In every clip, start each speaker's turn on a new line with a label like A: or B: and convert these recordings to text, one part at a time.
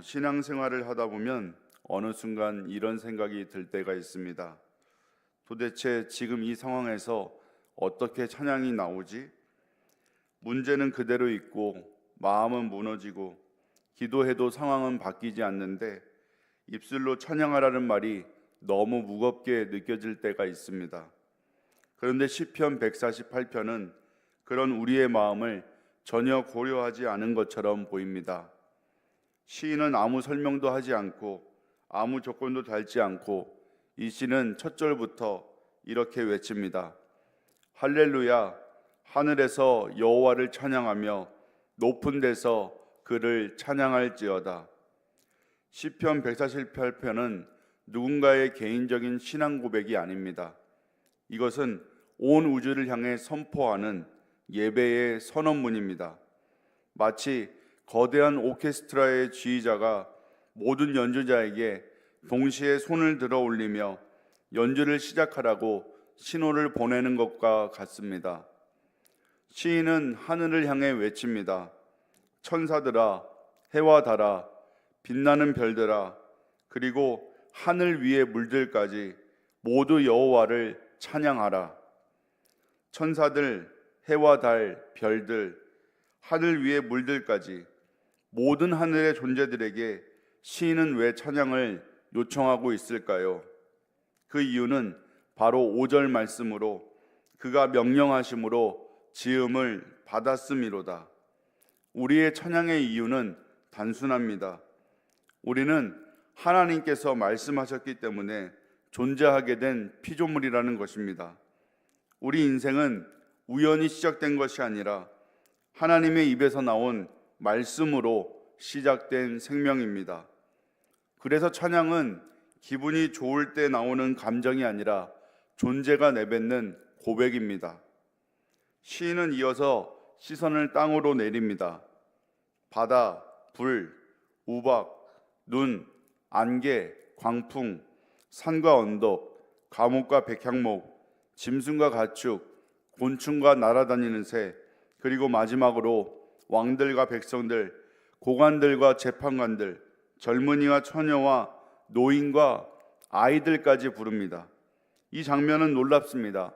A: 신앙생활을 하다 보면 어느 순간 이런 생각이 들 때가 있습니다. 도대체 지금 이 상황에서 어떻게 찬양이 나오지? 문제는 그대로 있고 마음은 무너지고 기도해도 상황은 바뀌지 않는데 입술로 찬양하라는 말이 너무 무겁게 느껴질 때가 있습니다. 그런데 시편 148편은 그런 우리의 마음을 전혀 고려하지 않은 것처럼 보입니다. 시인은 아무 설명도 하지 않고 아무 조건도 달지 않고 이 시는 첫 절부터 이렇게 외칩니다. 할렐루야, 하늘에서 여호와를 찬양하며 높은 데서 그를 찬양할지어다. 시편 148편은 누군가의 개인적인 신앙 고백이 아닙니다. 이것은 온 우주를 향해 선포하는 예배의 선언문입니다. 마치 거대한 오케스트라의 지휘자가 모든 연주자에게 동시에 손을 들어 올리며 연주를 시작하라고 신호를 보내는 것과 같습니다. 시인은 하늘을 향해 외칩니다. 천사들아, 해와 달아, 빛나는 별들아, 그리고 하늘 위의 물들까지 모두 여호와를 찬양하라. 천사들, 해와 달, 별들, 하늘 위의 물들까지 모든 하늘의 존재들에게 시인은 왜 찬양을 요청하고 있을까요? 그 이유는 바로 5절 말씀으로 그가 명령하심으로 지음을 받았음이로다. 우리의 찬양의 이유는 단순합니다. 우리는 하나님께서 말씀하셨기 때문에 존재하게 된 피조물이라는 것입니다. 우리 인생은 우연히 시작된 것이 아니라 하나님의 입에서 나온 말씀으로 시작된 생명입니다. 그래서 찬양은 기분이 좋을 때 나오는 감정이 아니라 존재가 내뱉는 고백입니다. 시인은 이어서 시선을 땅으로 내립니다. 바다, 불, 우박, 눈, 안개, 광풍, 산과 언덕, 감옥과 백향목, 짐승과 가축, 곤충과 날아다니는 새, 그리고 마지막으로 왕들과 백성들, 고관들과 재판관들, 젊은이와 처녀와 노인과 아이들까지 부릅니다. 이 장면은 놀랍습니다.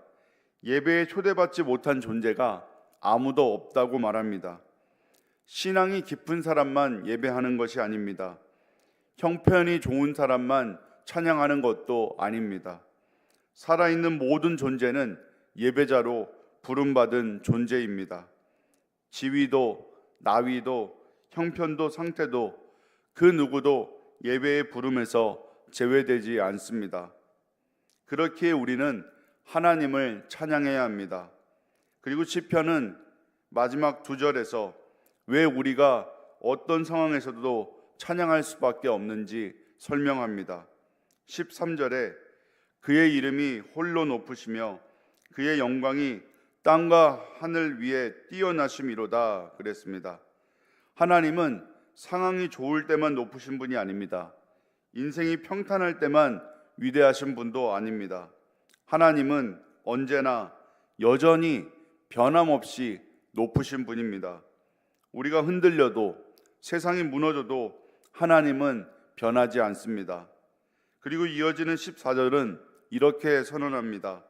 A: 예배에 초대받지 못한 존재가 아무도 없다고 말합니다. 신앙이 깊은 사람만 예배하는 것이 아닙니다. 형편이 좋은 사람만 찬양하는 것도 아닙니다. 살아있는 모든 존재는 예배자로 부름받은 존재입니다. 지위도, 나위도, 형편도, 상태도 그 누구도 예배의 부름에서 제외되지 않습니다. 그렇기에 우리는 하나님을 찬양해야 합니다. 그리고 시편은 마지막 2절에서 왜 우리가 어떤 상황에서도 찬양할 수밖에 없는지 설명합니다. 13절에 그의 이름이 홀로 높으시며 그의 영광이 땅과 하늘 위에 뛰어나심이로다 그랬습니다. 하나님은 상황이 좋을 때만 높으신 분이 아닙니다. 인생이 평탄할 때만 위대하신 분도 아닙니다. 하나님은 언제나 여전히 변함없이 높으신 분입니다. 우리가 흔들려도 세상이 무너져도 하나님은 변하지 않습니다. 그리고 이어지는 14절은 이렇게 선언합니다.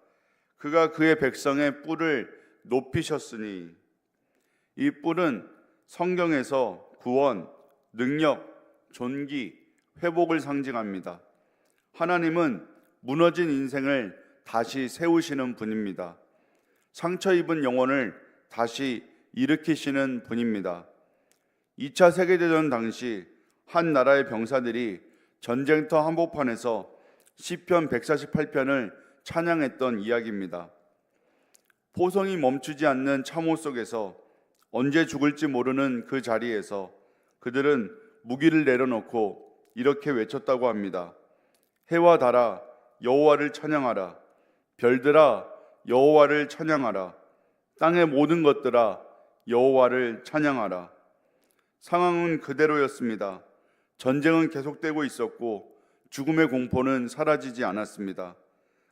A: 그가 그의 백성의 뿔을 높이셨으니. 이 뿔은 성경에서 구원, 능력, 존귀, 회복을 상징합니다. 하나님은 무너진 인생을 다시 세우시는 분입니다. 상처 입은 영혼을 다시 일으키시는 분입니다. 2차 세계대전 당시 한 나라의 병사들이 전쟁터 한복판에서 시편 148편을 찬양했던 이야기입니다. 포성이 멈추지 않는 참호 속에서 언제 죽을지 모르는 그 자리에서 그들은 무기를 내려놓고 이렇게 외쳤다고 합니다. 해와 달아 여호와를 찬양하라. 별들아 여호와를 찬양하라. 땅의 모든 것들아 여호와를 찬양하라. 상황은 그대로였습니다. 전쟁은 계속되고 있었고 죽음의 공포는 사라지지 않았습니다.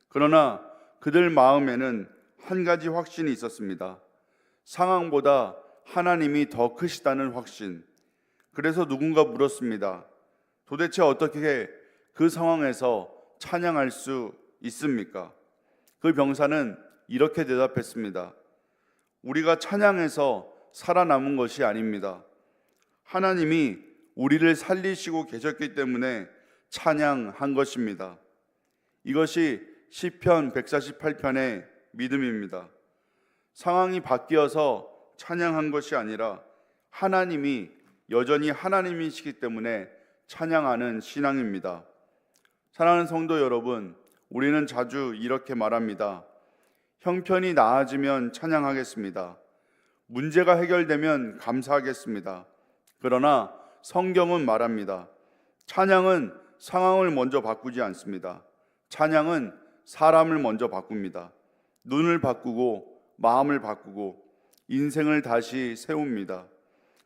A: 그러나 그들 마음에는 한 가지 확신이 있었습니다. 상황보다 하나님이 더 크시다는 확신. 그래서 누군가 물었습니다. 도대체 어떻게 그 상황에서 찬양할 수 있습니까? 그 병사는 이렇게 대답했습니다. 우리가 찬양해서 살아남은 것이 아닙니다. 하나님이 우리를 살리시고 계셨기 때문에 찬양한 것입니다. 이것이 시편 148편의 믿음입니다. 상황이 바뀌어서 찬양한 것이 아니라 하나님이 여전히 하나님이시기 때문에 찬양하는 신앙입니다. 사랑하는 성도 여러분, 우리는 자주 이렇게 말합니다. 형편이 나아지면 찬양하겠습니다. 문제가 해결되면 감사하겠습니다. 그러나 성경은 말합니다. 찬양은 상황을 먼저 바꾸지 않습니다. 찬양은 사람을 먼저 바꿉니다. 눈을 바꾸고 마음을 바꾸고 인생을 다시 세웁니다.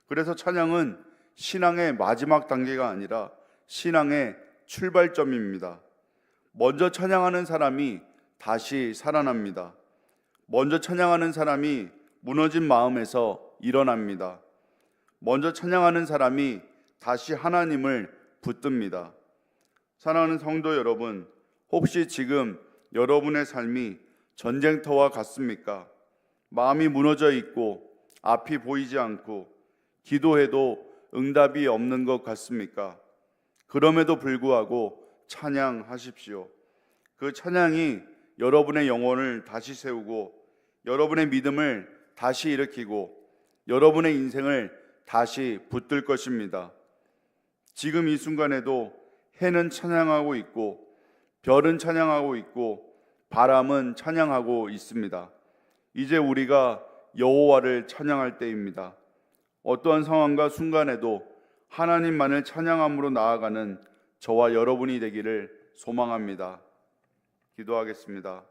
A: 그래서 찬양은 신앙의 마지막 단계가 아니라 신앙의 출발점입니다. 먼저 찬양하는 사람이 다시 살아납니다. 먼저 찬양하는 사람이 무너진 마음에서 일어납니다. 먼저 찬양하는 사람이 다시 하나님을 붙듭니다. 사랑하는 성도 여러분, 혹시 지금 여러분의 삶이 전쟁터와 같습니까? 마음이 무너져 있고 앞이 보이지 않고 기도해도 응답이 없는 것 같습니까? 그럼에도 불구하고 찬양하십시오. 그 찬양이 여러분의 영혼을 다시 세우고 여러분의 믿음을 다시 일으키고 여러분의 인생을 다시 붙들 것입니다. 지금 이 순간에도 해는 찬양하고 있고 별은 찬양하고 있고 바람은 찬양하고 있습니다. 이제 우리가 여호와를 찬양할 때입니다. 어떠한 상황과 순간에도 하나님만을 찬양함으로 나아가는 저와 여러분이 되기를 소망합니다. 기도하겠습니다.